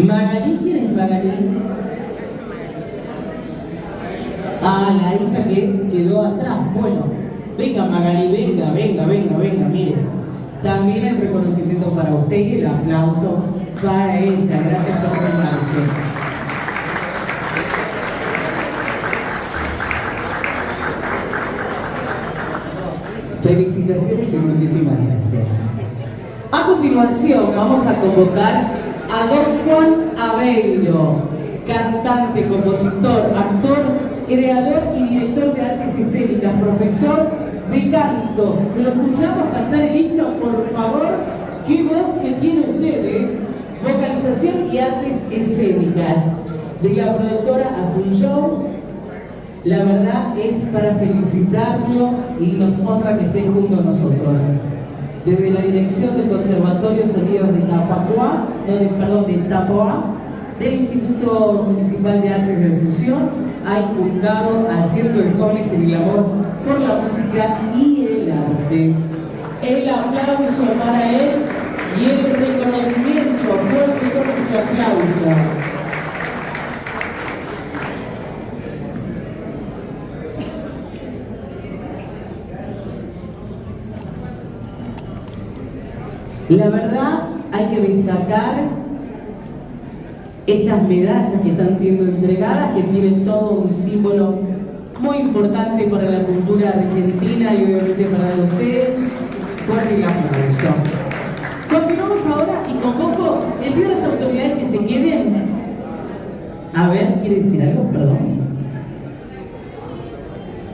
Magalí, ¿quién es Magalí? Ah, la hija que quedó atrás. Bueno, venga Magalí, venga, mire. También el reconocimiento para usted y el aplauso para ella. Gracias por sentarse. Felicitaciones y muchísimas gracias. A continuación vamos a convocar a don Juan Abello, cantante, compositor, actor, creador y director de artes escénicas, profesor de canto. Lo escuchamos cantar el himno, por favor. Qué voz que tiene usted, vocalización y artes escénicas. De la productora Asunción. La verdad es para felicitarlo y nos honra que esté junto a nosotros. Desde la dirección del Conservatorio Sonidos de Tapacoa, del Instituto Municipal de Artes de Asunción, ha inculcado a ciertos jóvenes el glamour por la música y el arte. El aplauso para él y el reconocimiento fuerte con nuestro aplauso. La verdad, hay que destacar estas medallas que están siendo entregadas, que tienen todo un símbolo muy importante para la cultura argentina y obviamente para ustedes. Fuerte el aplauso. Continuamos ahora y convoco, le pido a las autoridades que se queden. A ver, ¿quiere decir algo? Perdón.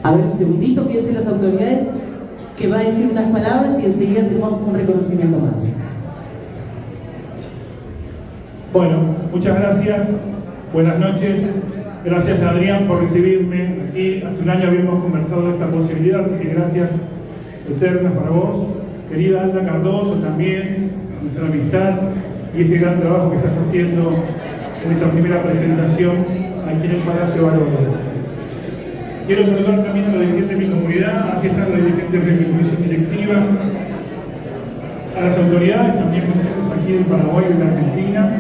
A ver, un segundito, quédense las autoridades, que va a decir unas palabras y enseguida tenemos un reconocimiento más. Bueno, muchas gracias, buenas noches, gracias a Adrián por recibirme aquí. Hace un año habíamos conversado de esta posibilidad, así que gracias eternas para vos. Querida Alda Cardoso también, nuestra amistad y este gran trabajo que estás haciendo en esta primera presentación aquí en el Palacio Barón. Quiero saludar también a los dirigentes de mi comunidad, aquí están los dirigentes de mi comisión directiva, a las autoridades también presentes aquí del Paraguay y de la Argentina.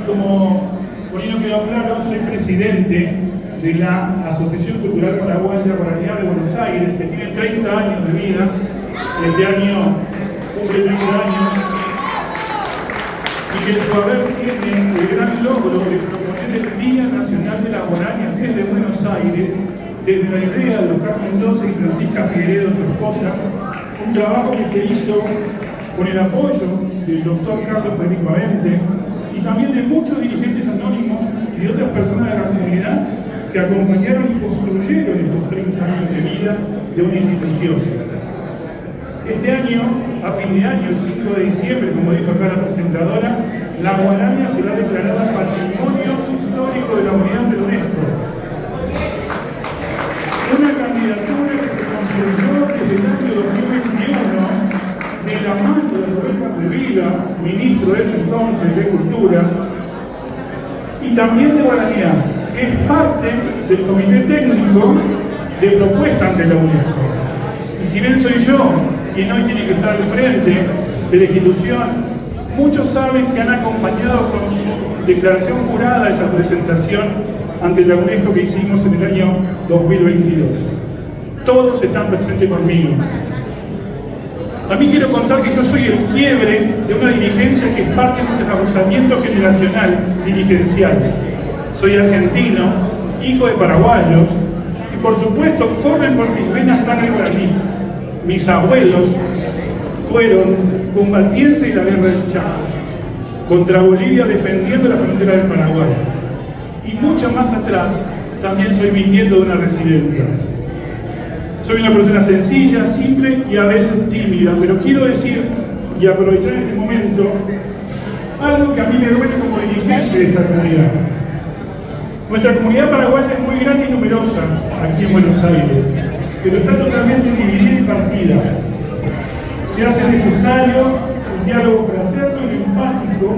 Y como por ahí no quedó claro, soy presidente de la Asociación Cultural Paraguaya Guaraní de Buenos Aires, que tiene 30 años de vida. Este año cumple 30 años. Y que en su haber tiene el gran logro de proponer el Día Nacional de la Guaraña desde Buenos Aires, desde la idea de Oscar Mendoza y Francisca Figueredo, su esposa, un trabajo que se hizo con el apoyo del doctor Carlos Federico Avente y también de muchos dirigentes anónimos y de otras personas de la comunidad que acompañaron y construyeron estos 30 años de vida de una institución. Este año, a fin de año, el 5 de diciembre, como dijo acá la presentadora, la guaraña será declarada Patrimonio Histórico de la Humanidad de la UNESCO. Una candidatura que se construyó desde el año 2021 de la mano de Roberto Revila, ministro de ese entonces de Cultura, y también de Guaraní, que es parte del Comité Técnico de Propuesta ante la UNESCO. Y si bien soy yo quien hoy tiene que estar al frente de la institución, muchos saben que han acompañado con su declaración jurada esa presentación ante la UNESCO que hicimos en el año 2022. Todos están presentes conmigo. También quiero contar que yo soy el quiebre de una dirigencia que es parte de un desarrollamiento generacional dirigencial. Soy argentino, hijo de paraguayos, y por supuesto corren por mis venas sangre guaraní. Mis abuelos fueron combatientes de la guerra del Chaco, contra Bolivia defendiendo la frontera del Paraguay. Y mucho más atrás, también soy bisnieto de una residenta. Soy una persona sencilla, simple y a veces tímida, pero quiero decir y aprovechar este momento algo que a mí me duele como dirigente de esta comunidad. Nuestra comunidad paraguaya es muy grande y numerosa aquí en Buenos Aires, pero está totalmente dividida y partida. Se hace necesario un diálogo fraterno y empático,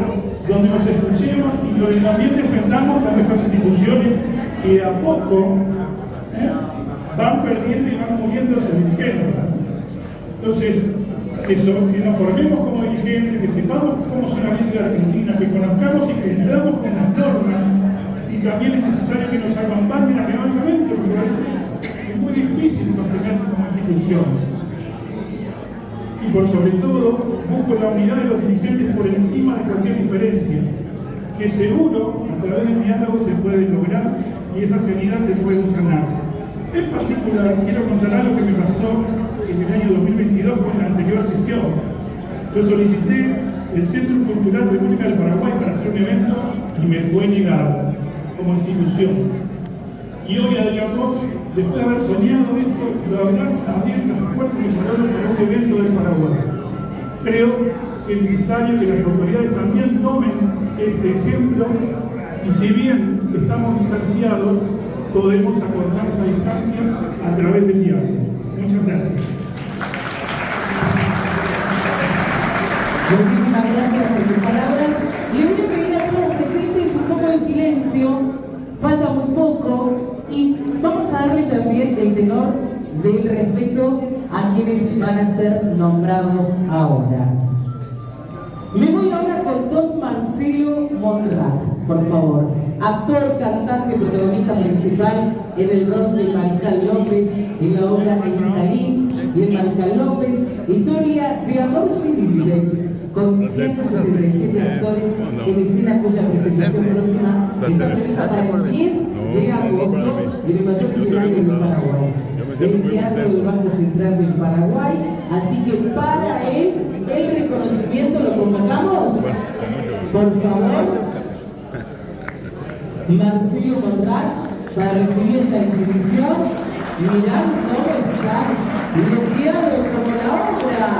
donde nos escuchemos y donde también defendamos a nuestras instituciones que a poco van perdiendo y van muriendo sus dirigentes. Entonces, que nos formemos como dirigentes, que sepamos cómo son las leyes de Argentina, que conozcamos y cumplamos con las normas, y también es necesario que nos acompañen académicamente, porque a veces es muy difícil sostenerse como institución. Y por sobre todo, busco la unidad de los dirigentes por encima de cualquier diferencia, que seguro a través del diálogo se puede lograr y esa heridas se pueden sanar. En particular, quiero contar algo que me pasó en el año 2022 con la anterior gestión. Yo solicité el Centro Cultural República del Paraguay para hacer un evento y me fue negado como institución. Y hoy, Adrián Bosch, después de haber soñado esto, lo habrás abierto las puertas y parado para un evento del Paraguay. Creo que es necesario que las autoridades también tomen este ejemplo y si bien estamos distanciados, podemos acortar esas distancias a través del diálogo. Muchas gracias. Muchísimas gracias por sus palabras. Le voy a pedir a todos los presentes un poco de silencio, falta muy poco, y vamos a darle también el tenor del respeto a quienes van a ser nombrados ahora. Le voy ahora con don Marcelo Monrat, por favor. Actor, cantante, protagonista principal en el rol de Mariscal López en la obra Elisa Lynch y el Mariscal López, historia de amor sin límites, con 167 actores en escena cuya presentación próxima está prevista para el 10 de agosto en el mayor escenario del Paraguay, el Teatro del Banco Central del Paraguay. Así que para él, el reconocimiento lo convocamos, por favor, Marcelo Monrat, para recibir esta inscripción. Mirad cómo están bloqueados como la obra.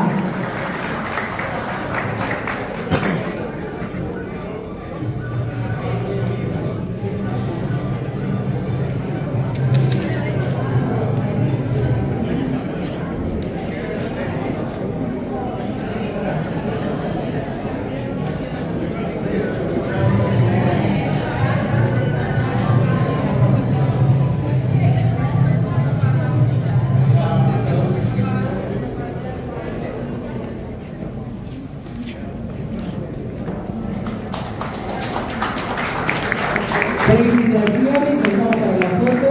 Felicitaciones, estamos para la foto.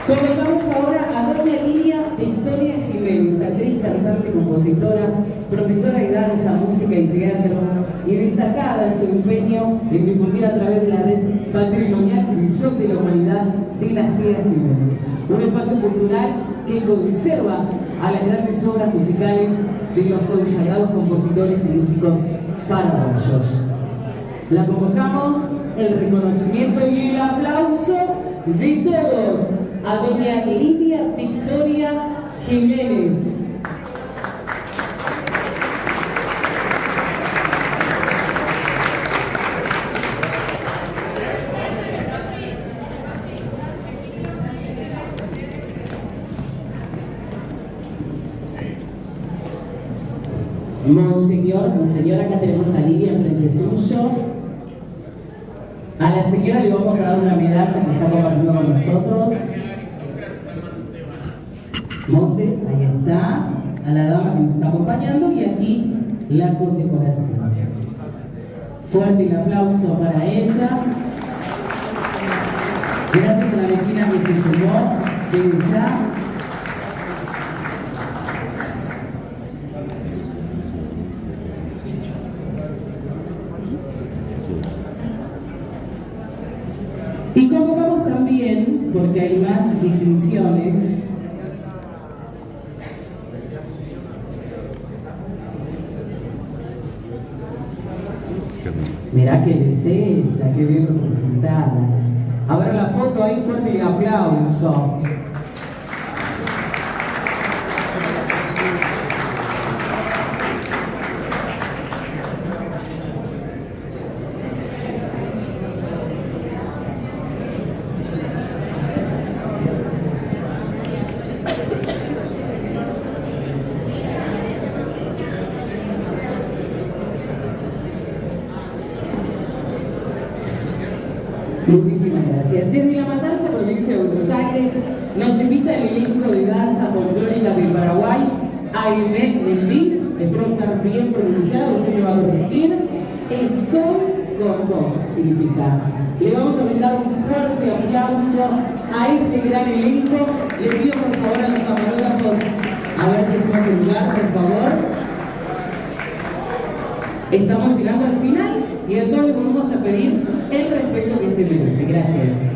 Convocamos ahora a doña Lidia Victoria Jiménez, actriz, cantante, compositora, profesora de danza, música y teatro, y destacada en su empeño en difundir a través de la red patrimonial Crisol de la Humanidad de las Tierras Jiménez, un espacio cultural que conserva a las grandes obras musicales de los consagrados compositores y músicos paraguayos. La convocamos, el reconocimiento y el aplauso de todos a doña Lidia Victoria Jiménez. Monseñor, acá tenemos a Lidia enfrente suyo. A la señora le vamos a dar una medalla que está compartiendo con nosotros. Monse, ahí está. A la dama que nos está acompañando y aquí la condecoración. Fuerte el aplauso para ella. Gracias a la vecina que se sumó desde ya. Y convocamos también, porque hay más distinciones, mirá qué belleza, qué bien representada. Ahora la foto ahí, fuerte el aplauso. Muchísimas gracias. Desde La Matanza, provincia de Buenos Aires, nos invita el elenco de danza folclórica del Paraguay a Aymet Mendy, espero estar bien pronunciado, usted me va a corregir. Estoy con vos, significa. Le vamos a brindar un fuerte aplauso a este gran elenco. Le pido por favor a los camarógrafos, a ver si hacemos un lugar, por favor. Estamos llegando al final y a todos les vamos a pedir el respeto que se merece. Gracias.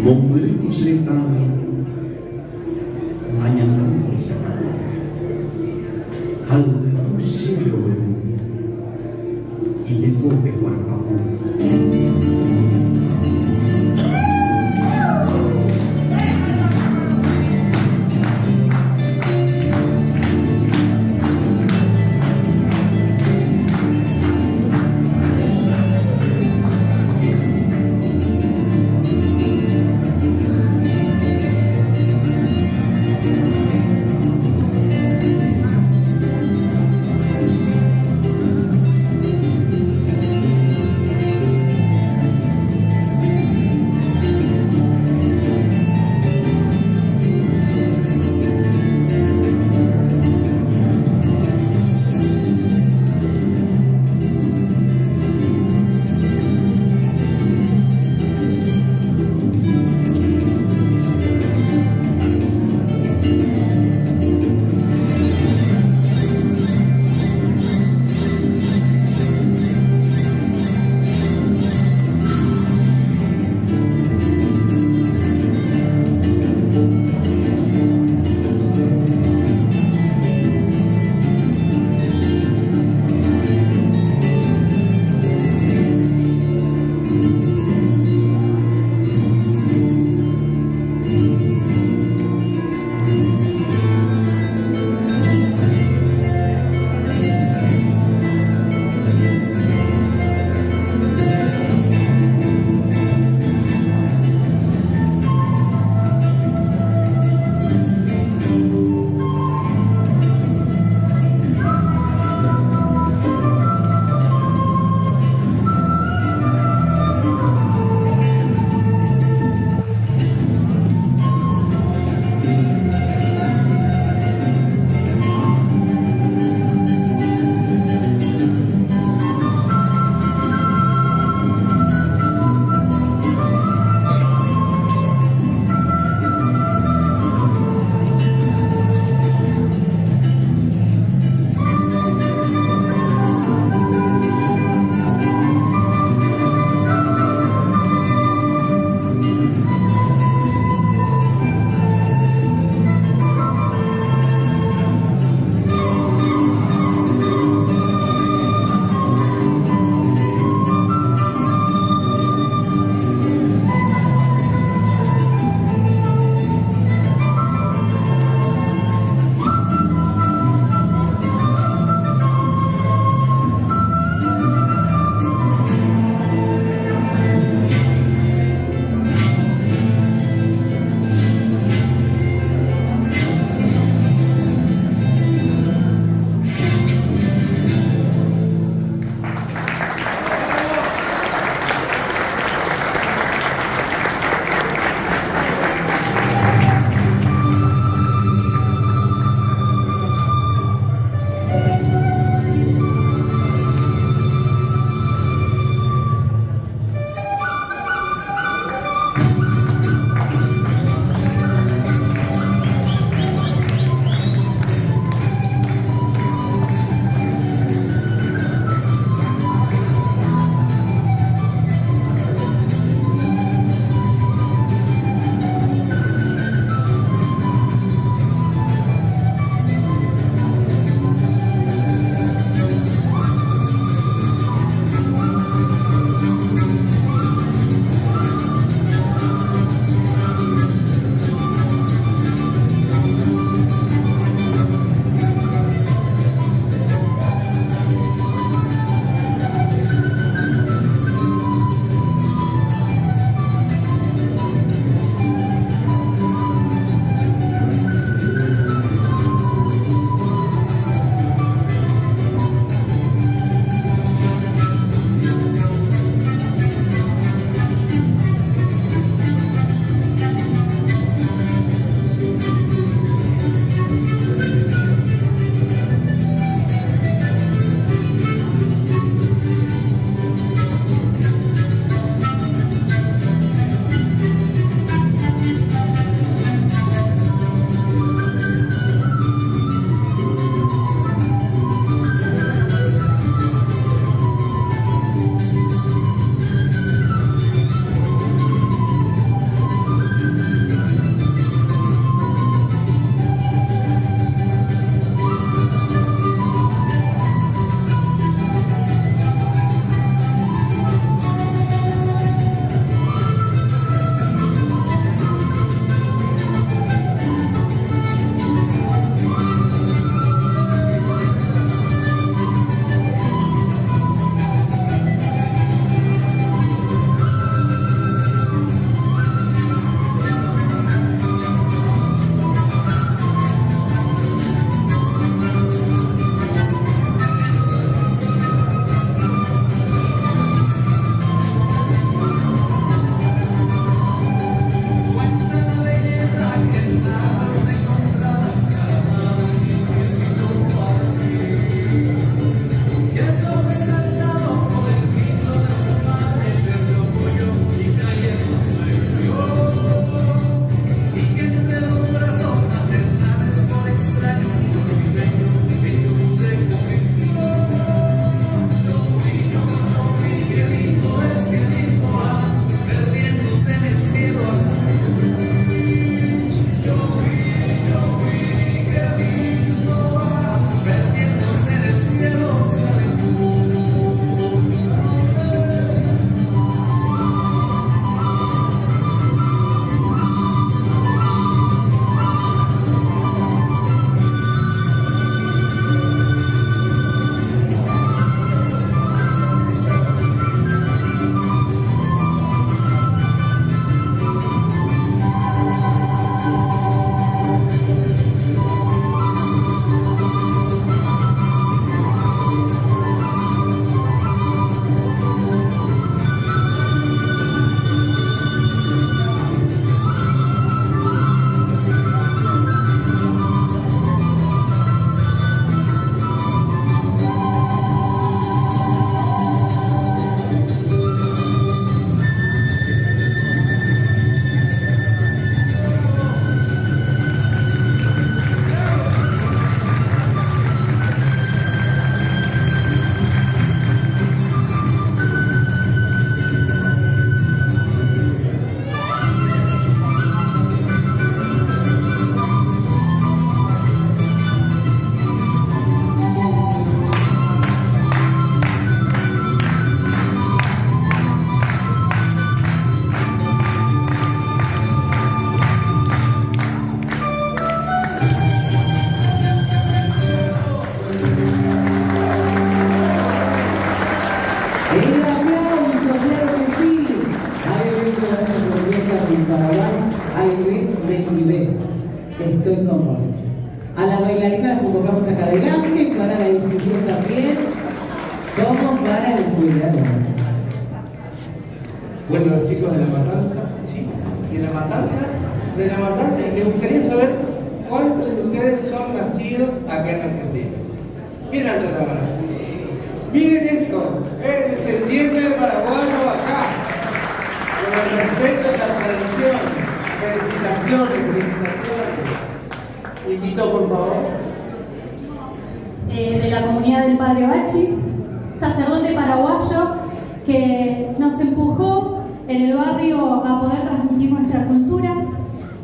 Memberi cerita hanya sekali. Hal itu sihir ini boleh berlaku. en Paraguay, al nivel. Estoy con vos. A las bailarinas convocamos acá adelante, para la discusión también, como para el cuidado. Bueno, los chicos de La Matanza, sí, de La Matanza, me gustaría saber cuántos de ustedes son nacidos acá en Argentina. Miren alto la mano. Miren esto, es descendiente de paraguayo acá, con el respeto a la tradición. Felicitaciones. Invito, por favor. De la comunidad del Padre Bachi, sacerdote paraguayo que nos empujó en el barrio a poder transmitir nuestra cultura,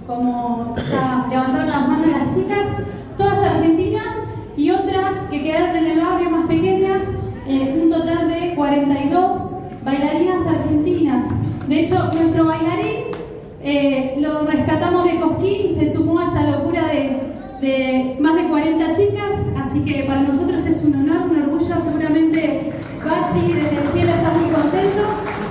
como ya levantaron las manos las chicas, todas argentinas y otras que quedaron en el barrio más pequeñas, un total de 42 bailarinas argentinas. De hecho, nuestro bailarín lo rescatamos de Cosquín y se sumó a esta locura de más de 40 chicas, así que para nosotros es un honor, un orgullo. Seguramente Bachi desde el cielo está muy contento.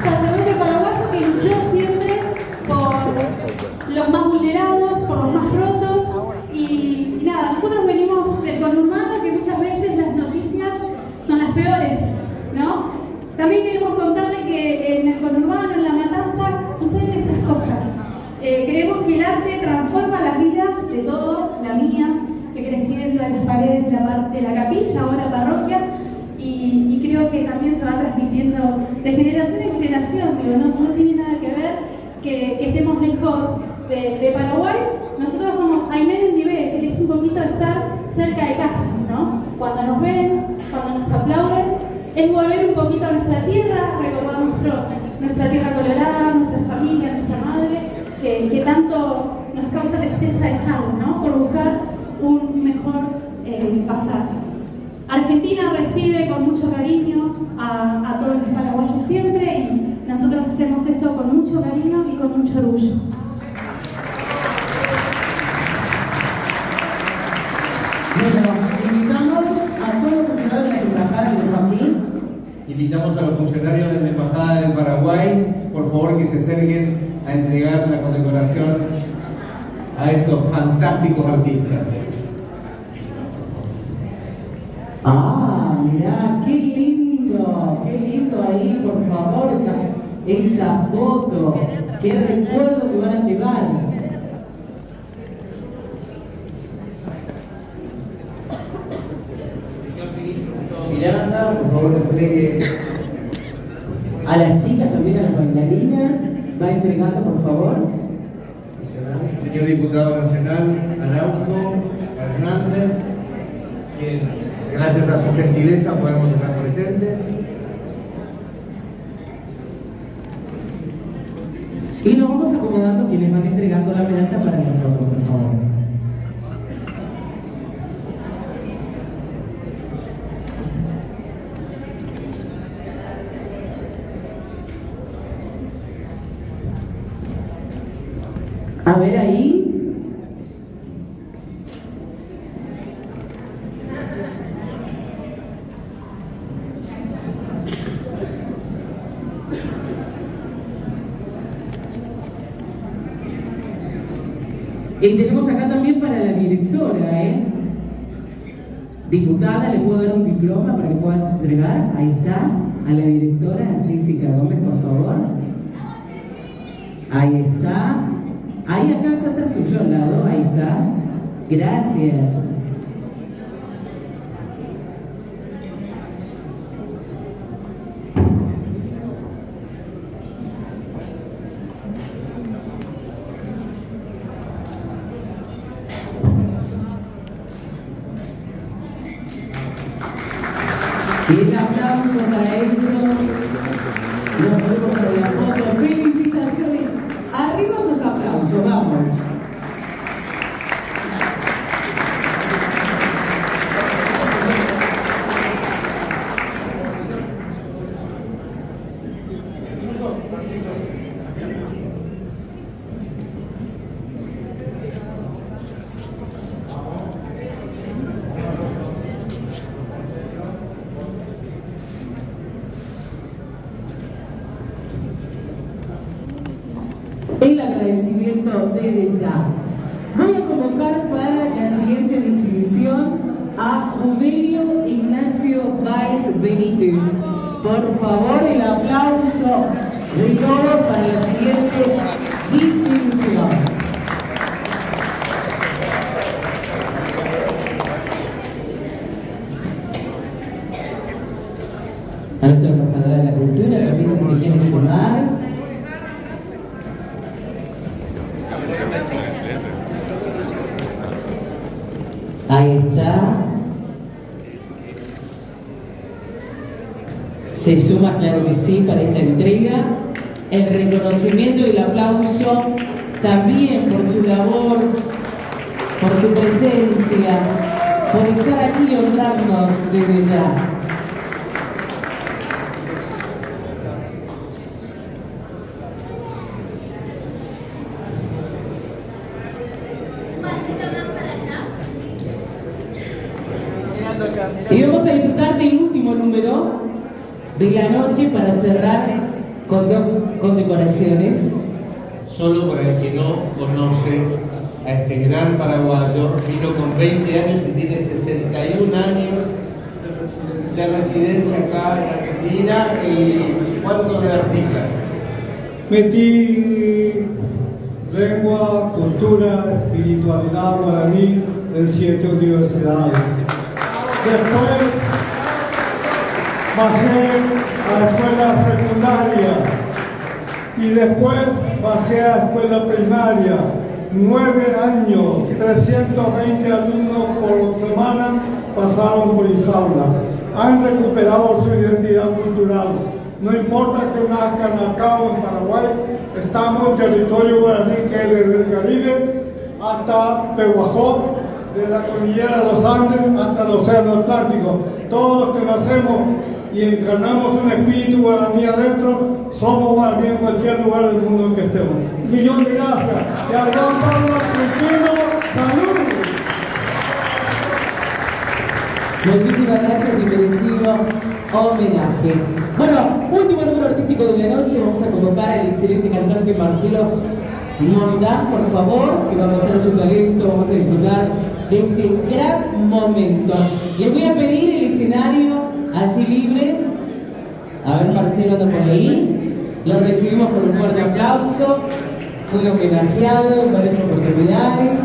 Sacerdote paraguayo que luchó siempre por los más vulnerados, por los más rotos y nada, nosotros venimos del conurbano, que muchas veces las noticias son las peores, ¿no? También queremos contarle que en el conurbano, en La Matanza, suceden estas cosas. Creemos que el arte transforma la vida de todos, la mía, que crecí dentro de las paredes de la capilla, ahora parroquia, y creo que también se va transmitiendo de generación en generación. Digo, no tiene nada que ver que estemos lejos de Paraguay. Nosotros somos Aymén en Nivel, que es un poquito estar cerca de casa, ¿no? Cuando nos ven, cuando nos aplauden, es volver un poquito a nuestra tierra, recordar nuestra tierra colorada, nuestra familia, nuestra madre, que tanto nos causa tristeza dejarlo, ¿no? Por buscar un mejor pasado. Argentina recibe con mucho cariño a todos los paraguayos siempre, y nosotros hacemos esto con mucho cariño y con mucho orgullo. Bueno, invitamos a todos los funcionarios de la Embajada de Joaquín. Invitamos a los funcionarios de la Embajada del Paraguay, por favor, que se acerquen a entregar la condecoración a estos fantásticos artistas. Ah, mirá, qué lindo ahí, por favor, esa foto, qué recuerdo que van a llevar. Señor ministro Miranda, por favor, entregue A las chicas, también a las bailarinas, va entregando, por favor. señor diputado nacional Araujo Hernández, quien gracias a su gentileza podemos estar presentes. Y nos vamos acomodando quienes van entregando la medalla para nosotros, por favor. A ver ahí. Y tenemos acá también para la directora, Diputada, ¿le puedo dar un diploma para que puedas entregar? Ahí está, a la directora Jessica Gómez, por favor. Ahí está. Ahí acá atrás suyo al lado, ahí está. Gracias. Y el aplauso para ellos. Nos vemos para la foto. Felicitaciones. Arriba esos aplausos, vamos. agradecimiento desde ya. Voy a convocar para la siguiente distinción a Juvenio Ignacio Báez Benítez. Por favor, el aplauso de todos para la siguiente distinción. A nuestra embajadora de la cultura, que piensa si quiere sumar. Ahí está. Se suma, claro que sí, para esta entrega. El reconocimiento y el aplauso también por su labor, por su presencia, por estar aquí y honrarnos desde ya. Y vamos a disfrutar del último número de la noche para cerrar con dos condecoraciones. Solo para el que no conoce a este gran paraguayo, vino con 20 años y tiene 61 años de residencia acá en Argentina. ¿Y cuánto de artista? Metí lengua, cultura, espiritualidad guaraní en 7 universidades. Después bajé a la escuela secundaria y después bajé a la escuela primaria. 9 años, 320 alumnos por semana pasaron por Isaura. Han recuperado su identidad cultural. No importa que nazcan acá o en Paraguay, estamos en territorio guaraní, que es desde el Caribe hasta Pehuajó, de la cordillera de los Andes hasta el océano Atlántico. Todos los que nacemos y encarnamos un espíritu guaraní adentro, somos guaraní en cualquier lugar del mundo en que estemos. Millón de gracias. Y a Juan Pablo Argentino, salud. Muchísimas gracias y merecido homenaje. Bueno, último número artístico de la noche. Vamos a convocar al excelente cantante Marcelo Mondán, por favor, que va a mostrar su talento. Vamos a disfrutar de este gran momento. Les voy a pedir el escenario allí libre. A ver, Marcelo anda por ahí. Lo recibimos con un fuerte aplauso. Fue homenajeado en varias oportunidades.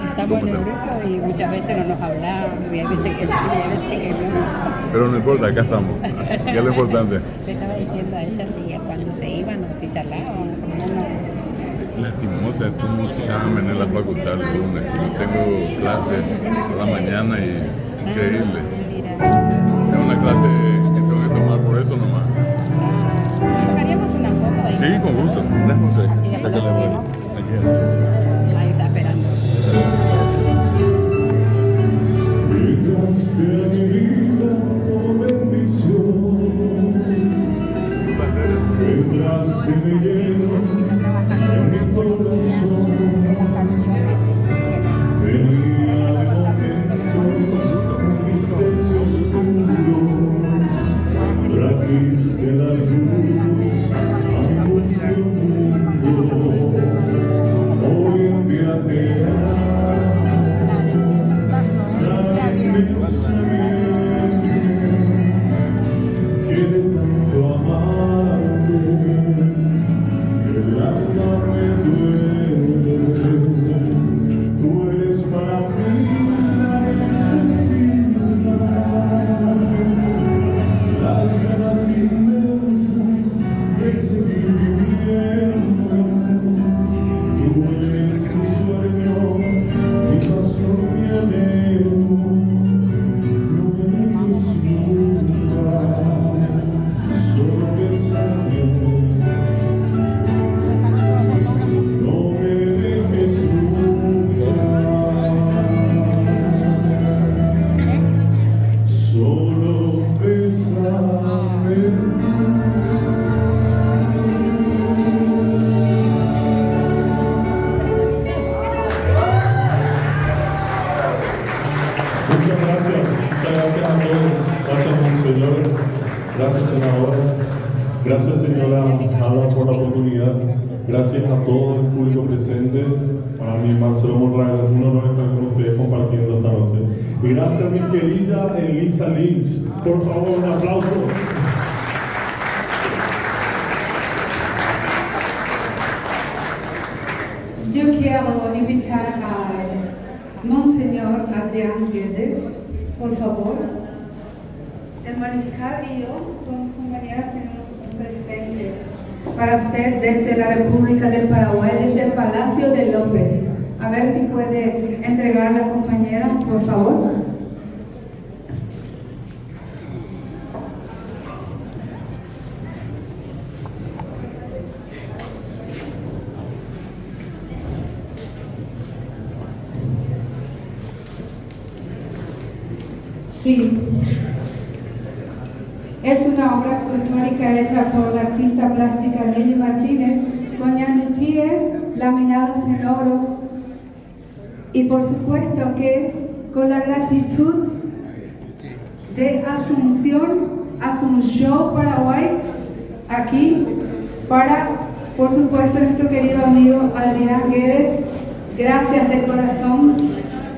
Estamos en el grupo y muchas veces no nos hablamos, y hay veces que sí, hay veces que no. Pero no importa, acá estamos. ¿Qué es lo importante? Le estaba diciendo a ella si cuando se iban o si charlaban, como no. Lastimosa, tengo mucho examen en la facultad el lunes. Yo tengo clases a la mañana y increíble. Mira. Es una clase que tengo que tomar por eso nomás. Nos sacaríamos Sí, con gusto. Déjame. Así después lo subimos. Ahí está esperando. Llegaste a mi vida como bendición, entraste de lleno en mi corazón, venía de momentos mis deseos oscuros, trajiste la luz a nuestro mundo, hoy un día te amo. Quiere tanto amarte, que el alma me duele. Tú eres para mí la necesidad, las ganas inmensas de seguir viviendo. Tú eres mi sueño, mi pasión, mi anhelo. Gracias, señora Ada, por la oportunidad. Gracias a todo el público presente. Para mí, Marcelo Monraga, es un honor estar con ustedes compartiendo esta noche. Y gracias a mi querida Elisa Lynch. Por favor, un aplauso. Yo quiero invitar a Monseñor Adrián Guedes, por favor. El mariscal y yo, con mis compañeras, tenemos un presente para usted desde la República del Paraguay, desde el Palacio de López. A ver si puede entregar la compañera, por favor. Sí. Es una obra escultórica hecha por la artista plástica Lili Martínez con ñanutíes laminados en oro y por supuesto que con la gratitud de Asunción, Paraguay, aquí para, por supuesto, nuestro querido amigo Adrián Guedes. Gracias de corazón,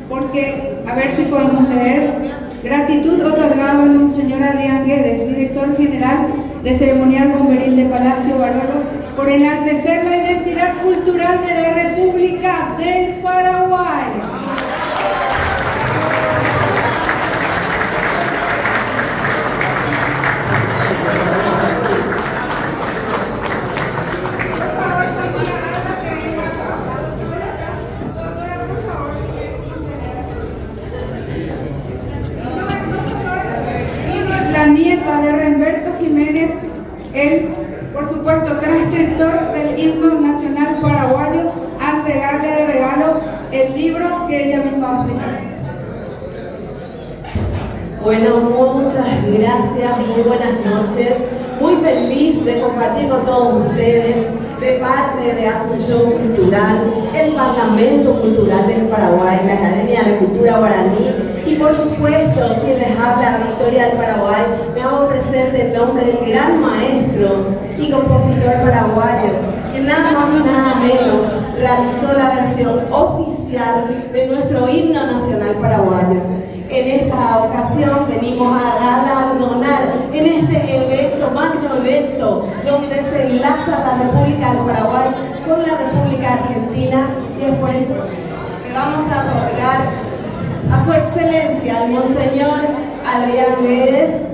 porque, a ver si podemos leer. Gratitud otorgada al Monseñor Adrián Guedes, director general de Ceremonial Bomberil de Palacio Barolo, por enaltecer la identidad cultural de la República del Paraguay. La nieta de Remberto Jiménez, él, por supuesto, transcriptor del himno nacional paraguayo, a entregarle de regalo el libro que ella misma va a explicar. Bueno, muchas gracias, muy buenas noches. Muy feliz de compartir con todos ustedes, de parte de Asunción Cultural, el Parlamento Cultural del Paraguay, la Academia de Cultura Guaraní y por supuesto quien les habla, Victoria del Paraguay. Me hago presente en nombre del gran maestro y compositor paraguayo, quien nada más y nada menos realizó la versión oficial de nuestro himno nacional paraguayo. En esta ocasión venimos a galardonar en este evento, magno evento, donde se enlaza la República del Paraguay con la República Argentina, y es por eso que vamos a otorgar a su excelencia, al Monseñor Adrián Guedes,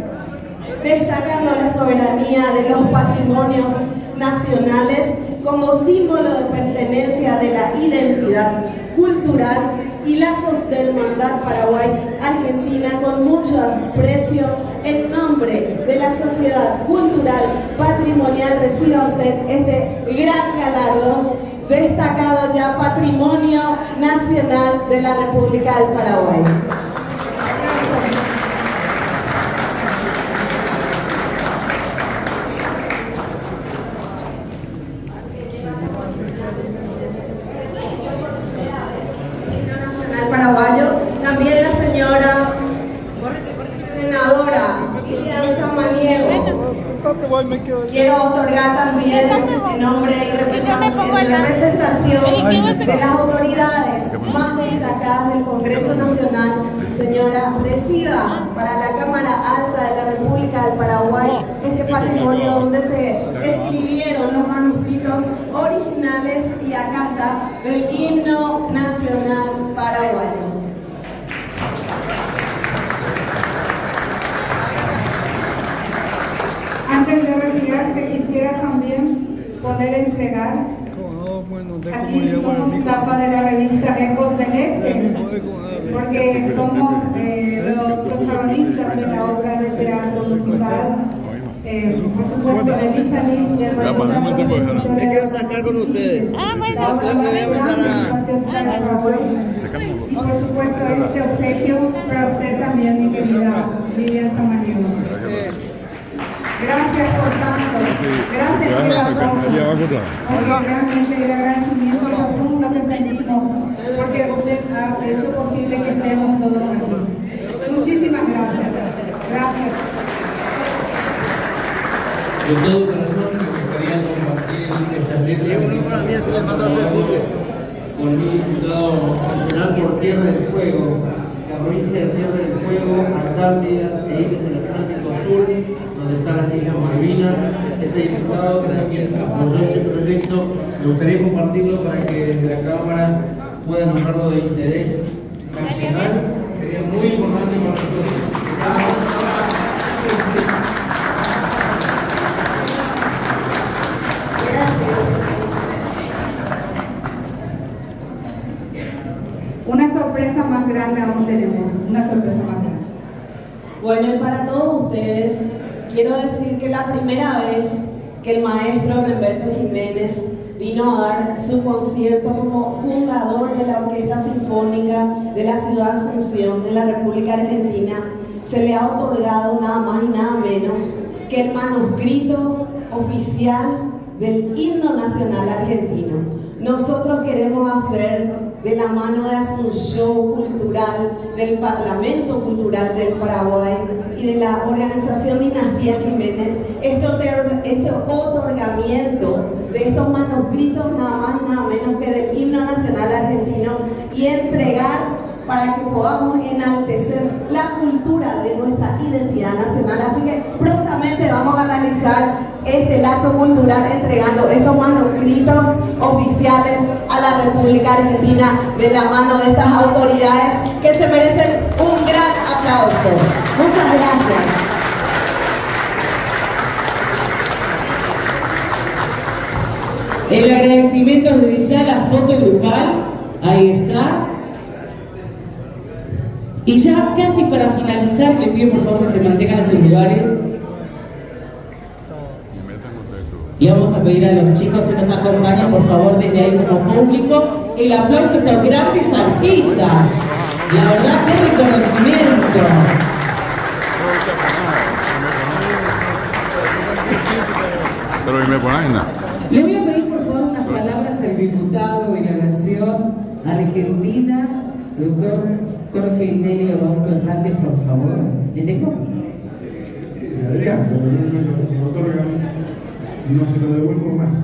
destacando la soberanía de los patrimonios nacionales como símbolo de pertenencia de la identidad cultural y lazos de hermandad Paraguay-Argentina. Con mucho aprecio en nombre de la Sociedad Cultural Patrimonial, reciba usted este gran galardón destacado ya Patrimonio Nacional de la República del Paraguay. Nacional paraguayo, también la señora senadora Lilian Samaniego. Quiero otorgar también en nombre y representación de las autoridades más destacadas del Congreso Nacional, señora, reciba para la Cámara Alta de la República del Paraguay este patrimonio donde se escribieron los manuscritos originales y acá está el himno nacional paraguayo. Antes de retirarse, quisiera también poder entregar. Aquí somos tapa de la revista Ecos del Este, porque somos los protagonistas de la obra de teatro musical. Por supuesto, Elisa Lynch de Me quiero sacar con ustedes. la obra y por supuesto este obsequio para usted también, mi querida Lilian Samaniego. Gracias por tanto. Gracias, realmente el agradecimiento profundo que sentimos porque usted ha hecho posible que estemos todos aquí. Muchísimas gracias. Gracias. De todo corazón me gustaría compartir estas letras con mi diputado nacional por Tierra del Fuego, la provincia de Tierra del Fuego, Antártida e Islas del Atlántico Sur, donde están las Islas Malvinas. Este diputado que también apoyó este proyecto, me gustaría compartirlo para que desde la Cámara puedan nombrarlo de interés nacional. Sería muy importante para nosotros. Una sorpresa más grande aún tenemos, una sorpresa más grande. Bueno, y para todos ustedes, quiero decir que la primera vez que el maestro Remberto Jiménez vino a dar su concierto como fundador de la Orquesta Sinfónica de la Ciudad de Asunción, de la República Argentina, se le ha otorgado nada más y nada menos que el manuscrito oficial del himno nacional argentino. Nosotros queremos hacer de la mano de Asunción Cultural, del Parlamento Cultural del Paraguay y de la organización Dinastía Jiménez, este otorgamiento de estos manuscritos nada más y nada menos que del himno nacional argentino y entregar para que podamos enaltecer la cultura de nuestra identidad nacional. Así que prontamente vamos a realizar este lazo cultural entregando estos manuscritos oficiales a la República Argentina de la mano de estas autoridades que se merecen un gran aplauso. Muchas gracias. El agradecimiento judicial, la foto grupal, ahí está. Y ya casi para finalizar, le pido por favor que se mantengan en sus lugares. Y vamos a pedir a los chicos que nos acompañen, por favor, desde ahí como público, el aplauso a estos grandes artistas. La verdad, qué reconocimiento. Pero y me ponen nada. Le voy a pedir por favor unas palabras al diputado de la Nación Argentina, doctor Jorge Nelio Bauco Hernández, por favor. ¿Le tengo? Adrián, lo otorgan y no se lo devuelvo más.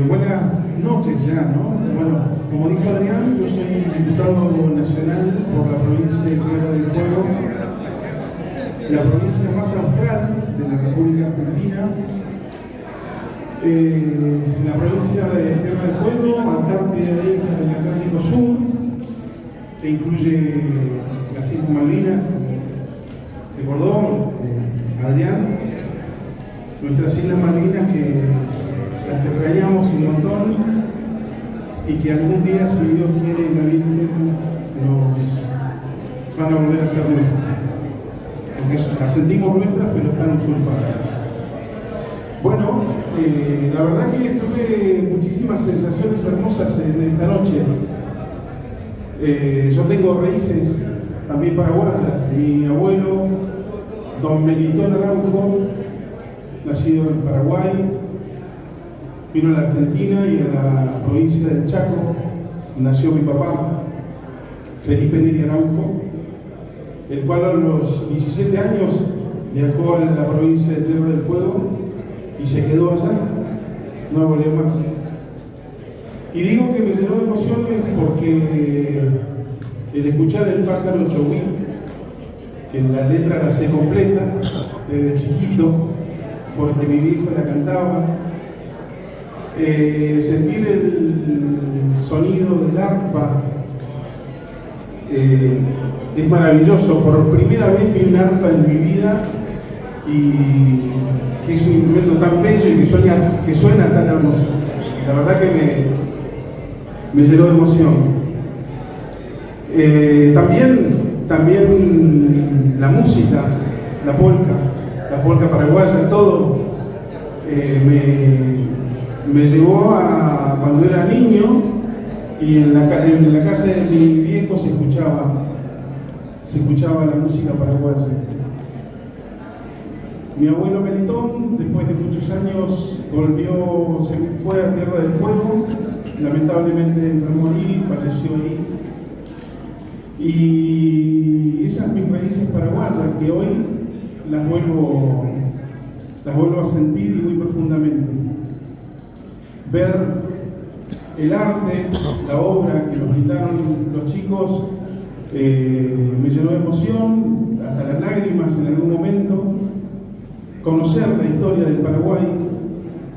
Buenas noches ya, ¿no? Bueno, como dijo Adrián, yo soy diputado nacional por la provincia de Tierra del Fuego, la provincia más austral de la República Argentina, la provincia de Tierra del Fuego, Antártida e Islas del Atlántico Sur, que incluye las Islas Malvinas, recordó Adrián, nuestras Islas Malvinas que las extrañamos un montón y que algún día, si Dios quiere y la Virgen, nos van a volver a ser nuestras. las sentimos nuestras, pero están usurpadas. Bueno, la verdad que tuve muchísimas sensaciones hermosas en esta noche. Yo tengo raíces también paraguayas. Mi abuelo, don Melitón Araujo, nacido en Paraguay, vino a la Argentina y a la provincia del Chaco nació mi papá, Felipe Neri Araujo, el cual a los 17 años viajó a la provincia de Tierra del Fuego y se quedó allá, no volvió más. Y digo que me llenó de emociones porque el escuchar el pájaro chowí, que la letra la sé completa desde chiquito, porque mi viejo la cantaba, sentir el sonido del arpa, es maravilloso. Por primera vez vi un arpa en mi vida y que es un instrumento tan bello y que suena tan hermoso. La verdad que me llenó de emoción. También la música, la polka paraguaya, todo me llevó a cuando era niño y en la casa de mi viejo se escuchaba la música paraguaya. Mi abuelo Melitón, después de muchos años, se fue a Tierra del Fuego, lamentablemente enfermó allí, falleció ahí. Y esas mis raíces paraguayas que hoy las vuelvo a sentir y muy profundamente. Ver el arte, la obra que nos brindaron los chicos, me llenó de emoción, hasta las lágrimas en algún momento. Conocer la historia del Paraguay,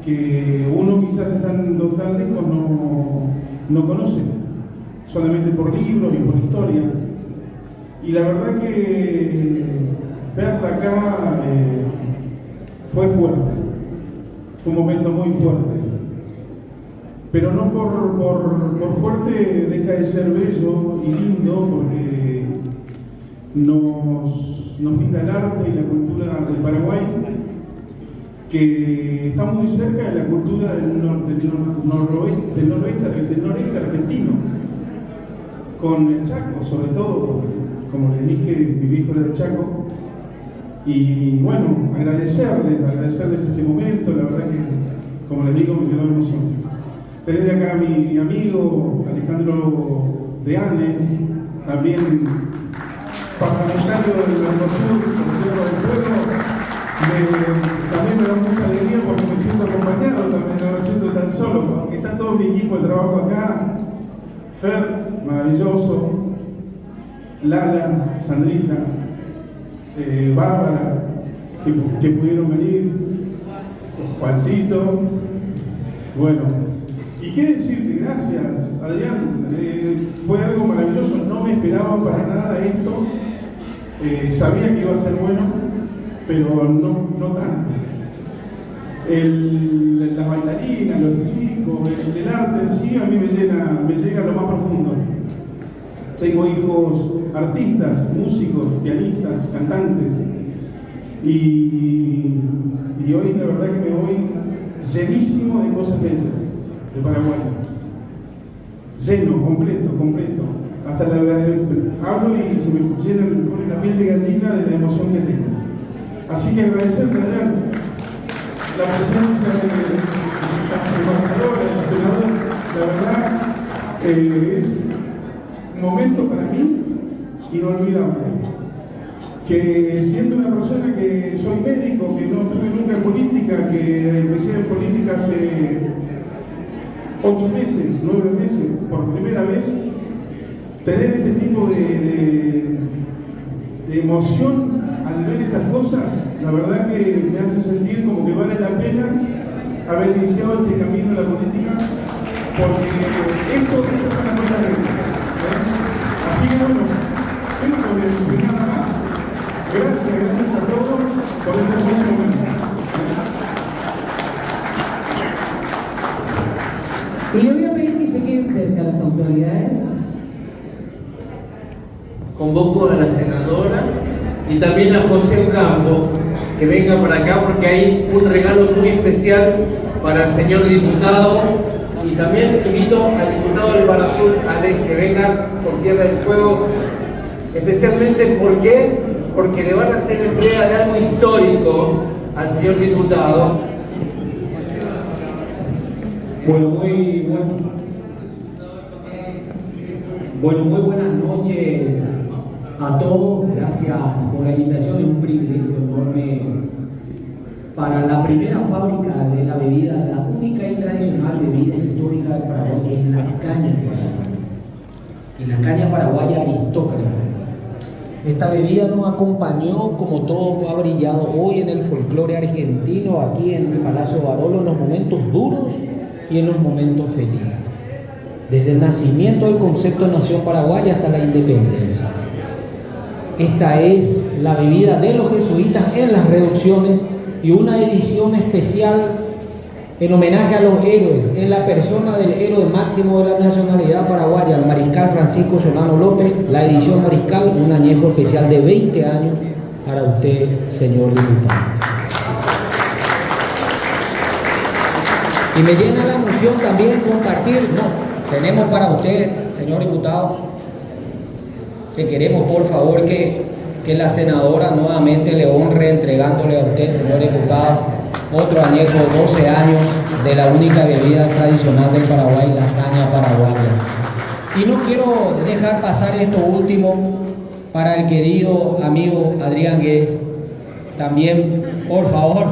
que uno quizás estando tan lejos no conoce, solamente por libros y por historia. Y la verdad que verla acá fue fuerte, fue un momento muy fuerte. Pero no por fuerte deja de ser bello y lindo, porque nos brinda el arte y la cultura del Paraguay, que está muy cerca de la cultura del noreste argentino, con el Chaco, sobre todo, como les dije, mi viejo era del Chaco. Y bueno, agradecerles este momento, la verdad que, como les digo, me llenó de emoción. Tener acá a mi amigo Alejandro Deanes, también parlamentario del Mercosur, por Tierra del Fuego, también me da mucha alegría porque me siento acompañado, también no me siento tan solo, porque está todo mi equipo de trabajo acá. Fer, maravilloso, Lala, Sandrita, Bárbara, que pudieron venir, Juancito, bueno. Y qué decirte, gracias Adrián, fue algo maravilloso, no me esperaba para nada esto, sabía que iba a ser bueno, pero no tanto. Las bailarinas, los chicos, el arte en sí a mí me llega a lo más profundo. Tengo hijos artistas, músicos, pianistas, cantantes, y hoy la verdad que me voy llenísimo de cosas bellas de Paraguay, lleno, completo, hasta hablo y se me pone la piel de gallina de la emoción que tengo. Así que agradecerte, Adrián, la presencia de la embajadora, del senador. La verdad es un momento para mí inolvidable, que siendo una persona que soy médico, que no estuve nunca en política, que empecé en política hace 8 meses, 9 meses, por primera vez, tener este tipo de emoción al ver estas cosas, la verdad que me hace sentir como que vale la pena haber iniciado este camino en la política, porque esto es una cosa grande. Así que bueno, no voy a decir nada más. Gracias a todos por este hermoso momento. Y le voy a pedir que se queden cerca las autoridades. Convoco a la senadora y también a José Ocampo, que venga para acá porque hay un regalo muy especial para el señor diputado. Y también invito al diputado del Bar Azul, Alex, que venga por Tierra del Fuego, especialmente porque le van a hacer entrega de algo histórico al señor diputado. Bueno, muy buenas noches a todos. Gracias por la invitación. Es un privilegio enorme para la primera fábrica de la bebida, la única y tradicional bebida histórica del Paraguay, que es la caña paraguaya. Y la caña paraguaya aristócrata. Esta bebida nos acompañó, como todo ha brillado hoy en el folclore argentino, aquí en el Palacio Barolo, en los momentos duros y en los momentos felices. Desde el nacimiento del concepto de nación paraguaya hasta la independencia. Esta es la bebida de los jesuitas en las reducciones y una edición especial en homenaje a los héroes, en la persona del héroe máximo de la nacionalidad paraguaya, el mariscal Francisco Solano López, la edición mariscal, un añejo especial de 20 años para usted, señor diputado. Y me llena la emoción también compartir, tenemos para usted, señor diputado, que queremos por favor que la senadora nuevamente le honre entregándole a usted, señor diputado, otro añejo, 12 años de la única bebida tradicional del Paraguay, la caña paraguaya. Y no quiero dejar pasar esto último para el querido amigo Adrián Guedes. También, por favor,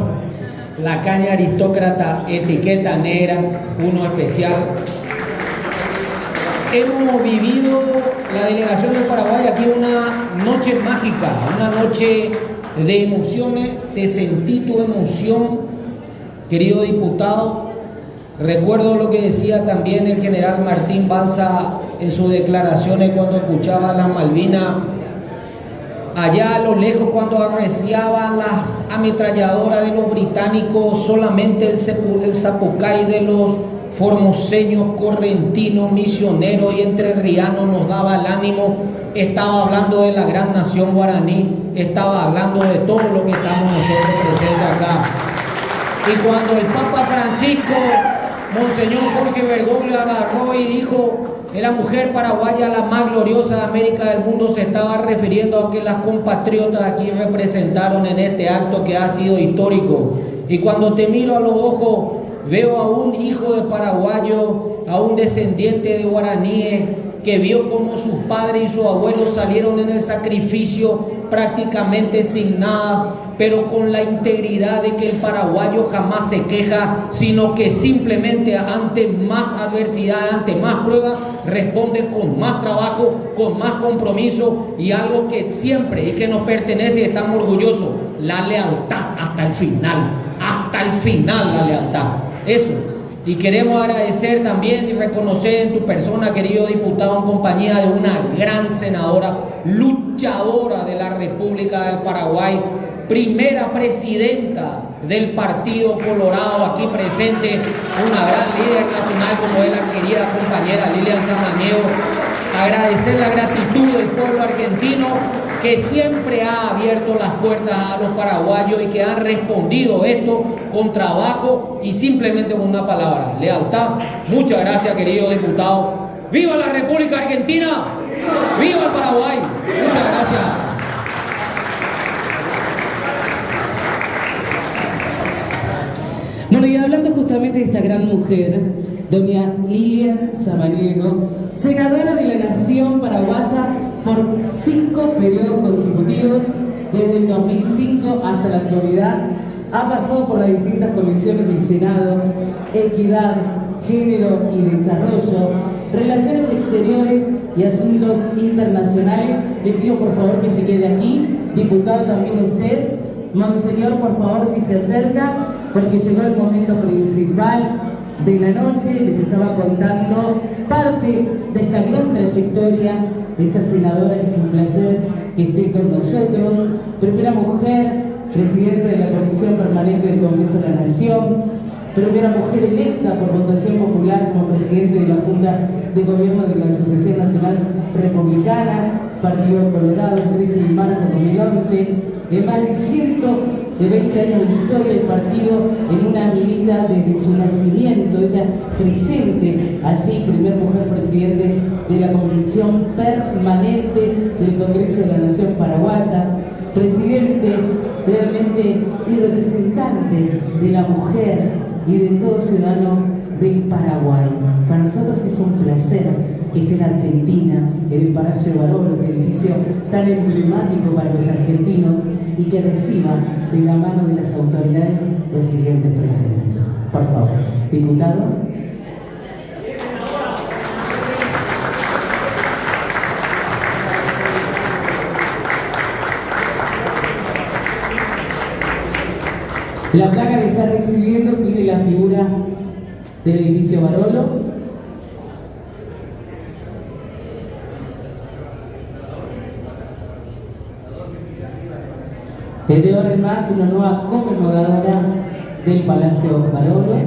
la caña aristócrata, etiqueta negra, uno especial. Hemos vivido, la delegación del Paraguay, aquí una noche mágica, una noche de emociones. Te sentí tu emoción, querido diputado. Recuerdo lo que decía también el general Martín Balsa en sus declaraciones cuando escuchaba las Malvinas, allá a lo lejos, cuando arreciaban las ametralladoras de los británicos, solamente el zapucay de los formoseños, correntinos, misioneros y entrerrianos nos daba el ánimo. Estaba hablando de la gran nación guaraní, estaba hablando de todo lo que estamos nosotros presentes acá. Y cuando el Papa Francisco, Monseñor Jorge Bergoglio, agarró y dijo que la mujer paraguaya, la más gloriosa de América del mundo, se estaba refiriendo a que las compatriotas aquí representaron en este acto que ha sido histórico. Y cuando te miro a los ojos, veo a un hijo de paraguayo, a un descendiente de guaraníes, que vio cómo sus padres y sus abuelos salieron en el sacrificio prácticamente sin nada, pero con la integridad de que el paraguayo jamás se queja, sino que simplemente ante más adversidad, ante más pruebas, responde con más trabajo, con más compromiso y algo que siempre y que nos pertenece y estamos orgullosos, la lealtad hasta el final la lealtad. Eso. Y queremos agradecer también y reconocer en tu persona, querido diputado, en compañía de una gran senadora, luchadora de la República del Paraguay, primera presidenta del Partido Colorado aquí presente, una gran líder nacional como es la querida compañera Lilian Samaniego. Agradecer la gratitud del pueblo argentino que siempre ha abierto las puertas a los paraguayos y que han respondido esto con trabajo y simplemente con una palabra: lealtad. Muchas gracias, querido diputado. ¡Viva la República Argentina! ¡Viva el Paraguay! Muchas gracias. Bueno, y hablando justamente de esta gran mujer, doña Lilian Samaniego, senadora de la Nación Paraguaya por 5 periodos consecutivos, desde el 2005 hasta la actualidad, ha pasado por las distintas comisiones del Senado: Equidad, Género y Desarrollo, Relaciones Exteriores y Asuntos Internacionales. Le pido por favor que se quede aquí, diputado también usted. Monseñor, por favor, si se acerca, porque llegó el momento principal de la noche. Les estaba contando parte de esta gran trayectoria de esta senadora, que es un placer que esté con nosotros. Primera mujer presidenta de la Comisión Permanente del Congreso de la Nación, primera mujer electa por votación popular como presidente de la Junta de Gobierno de la Asociación Nacional Republicana, Partido Colorado, 13 de marzo de 2011, en más de 120 años de historia del partido, en una medida desde su nacimiento, ella presente allí, primer mujer presidente de la Convención Permanente del Congreso de la Nación Paraguaya, presidente realmente y representante de la mujer y de todo ciudadano del Paraguay. Para nosotros es un placer que esté en Argentina, en el Palacio Barolo, este edificio tan emblemático para los argentinos, y que reciba de la mano de las autoridades los siguientes presentes. Por favor, diputado. La placa que está recibiendo tiene la figura del edificio Barolo. Desde ahora en más, una nueva conmemoradora del Palacio Barolo.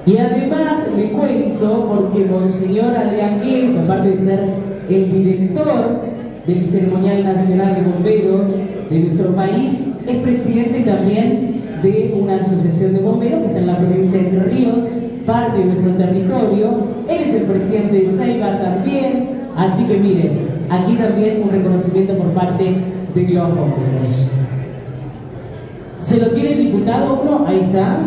Y además le cuento, porque Monseñor Adrián Guedes, aparte de ser el director del Ceremonial Nacional de Bomberos de nuestro país, es presidente también de una asociación de bomberos que está en la provincia de Entre Ríos, parte de nuestro territorio. Él es el presidente de Ceiba también. Así que miren, aquí también un reconocimiento por parte de los bomberos. ¿Se lo tiene el diputado uno? Ahí está.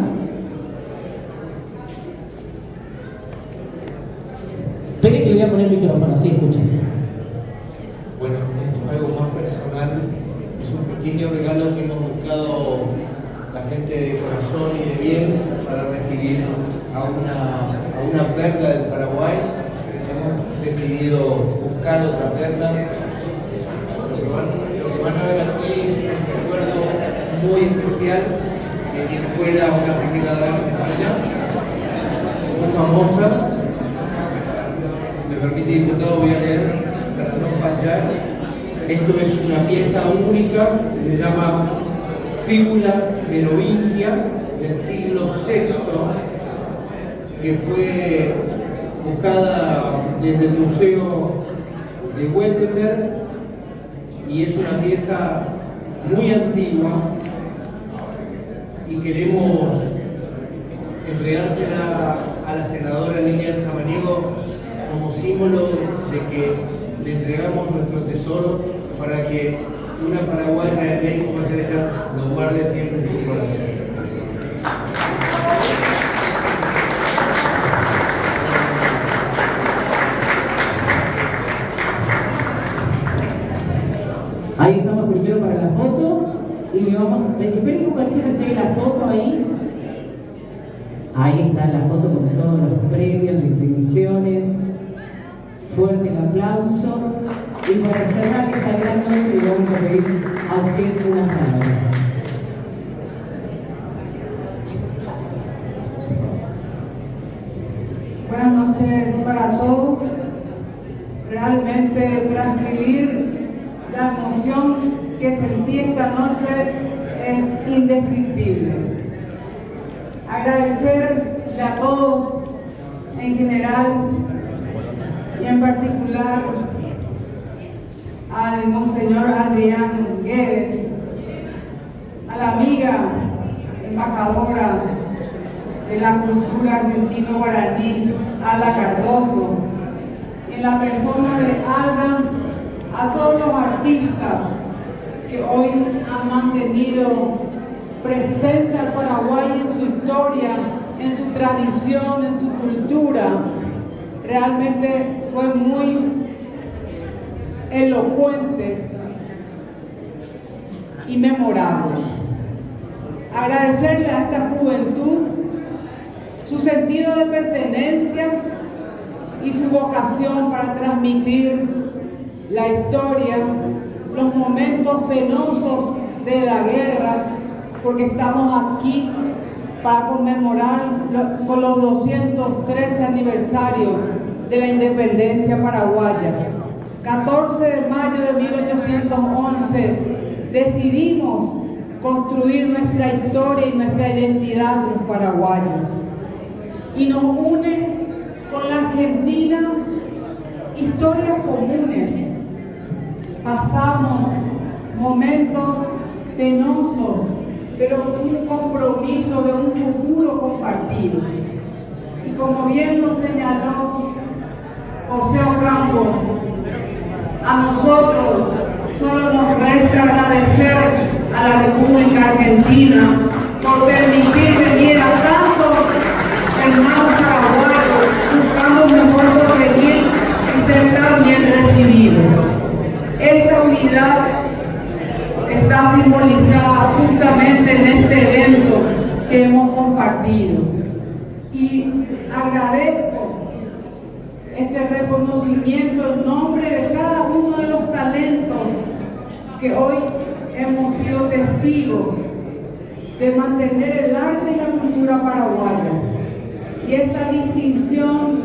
Esperen que le voy a poner el micrófono, así escuchen. Bueno, esto es algo más personal. Es un pequeño regalo que hemos buscado la gente de corazón y de bien para recibir a una perla del Paraguay. Hemos decidido buscar otra perla. Lo que van a ver aquí es un recuerdo muy especial de quien fuera una primera dama de España, muy famosa. Si me permite, diputado, voy a leer para no fallar. Esto es una pieza única que se llama Fíbula merovingia del siglo VI, que fue buscada desde el Museo de Wittenberg, y es una pieza muy antigua y queremos entregársela a la senadora Lilian Samaniego como símbolo de que le entregamos nuestro tesoro para que una paraguaya de ley como es ella lo guarde siempre en su corazón. Ahí estamos primero para la foto y le vamos a... Esperen un cachito que esté la foto ahí. Ahí está la foto con todos los premios, distinciones. Fuerte el aplauso. Y para cerrar esta gran noche le vamos a pedir a usted unas palabras. Buenas noches para todos. Realmente transcribir la emoción que sentí esta noche es indescriptible. Agradecerle a todos en general y en particular al Monseñor Adrián Guedes, a la amiga embajadora de la cultura argentino-guaraní, Alda Cardoso, en la persona de Alda, a todos los artistas que hoy han mantenido presente al Paraguay en su historia, en su tradición, en su cultura. Realmente fue muy elocuente y memorable. Agradecerle a esta juventud su sentido de pertenencia y su vocación para transmitir la historia, los momentos penosos de la guerra, porque estamos aquí para conmemorar con los 213 aniversarios de la independencia paraguaya. 14 de mayo de 1811 decidimos construir nuestra historia y nuestra identidad los paraguayos. Y nos une con la Argentina historias comunes. Pasamos momentos penosos, pero un compromiso de un futuro compartido. Y como bien lo señaló José Ocampos, a nosotros solo nos resta agradecer a la República Argentina por permitir venir a tantos hermanos paraguayos buscando un mejor porvenir y ser tan bien recibidos. Esta unidad está simbolizada justamente en este evento que hemos compartido. Y agradezco este reconocimiento en nombre de cada uno de los talentos que hoy hemos sido testigos de mantener el arte y la cultura paraguaya. Y esta distinción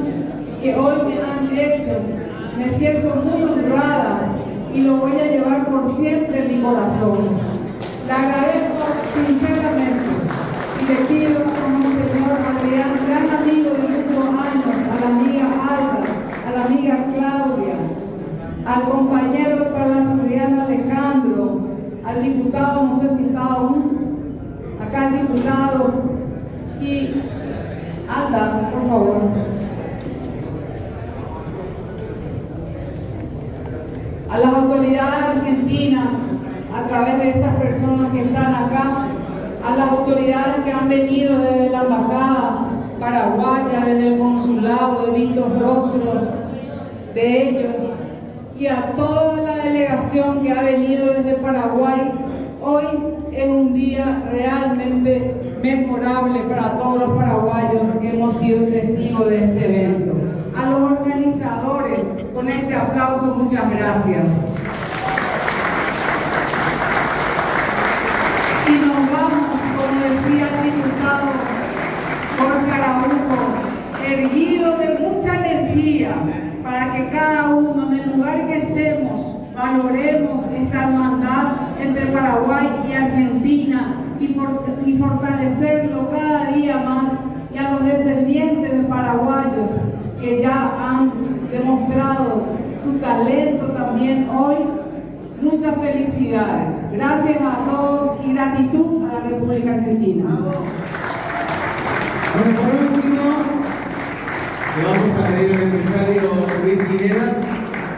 que hoy me han hecho, me siento muy honrada y lo voy a llevar por siempre en mi corazón. Le agradezco sinceramente y le pido como señor Adrián, gran amigo de muchos años, a la amiga Alba, a la amiga Claudia, al compañero Palazuriano Alejandro, al diputado, no sé si está aún, acá el diputado, y Alda, por favor. A las autoridades argentinas, a través de estas personas que están acá, a las autoridades que han venido desde la embajada paraguaya, desde el consulado, he visto rostros de ellos, y a toda la delegación que ha venido desde Paraguay. Hoy es un día realmente memorable para todos los paraguayos que hemos sido testigos de este evento. A los organizadores, con este aplauso, muchas gracias. Y nos vamos, como decía el diputado Jorge Araujo, erguidos de mucha energía, para que cada uno, en el lugar que estemos, valoremos esta hermandad entre Paraguay y Argentina y fortalecerlo cada día más, y a los descendientes de paraguayos que ya han demostrado su talento también hoy, muchas felicidades. Gracias a todos y gratitud a la República Argentina. Bueno, por último, le vamos a pedir al empresario Luis Pineda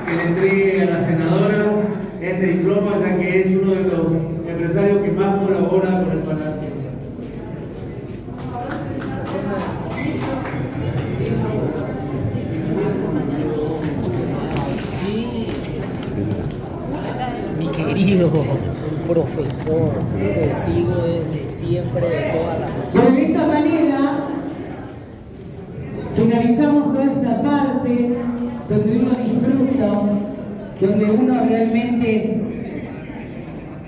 que le entregue a la senadora este diploma, ya que es uno de los empresarios que más colabora con el Palacio. Mi querido profesor, te sigo desde siempre, de toda la... De esta manera finalizamos toda esta parte donde uno disfruta, donde uno realmente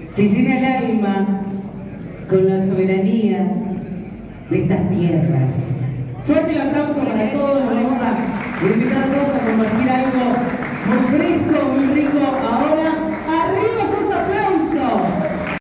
se llena el alma con la soberanía de estas tierras. Fuerte el aplauso para todos. Vamos a invitar a todos a compartir algo muy fresco, muy rico ahora.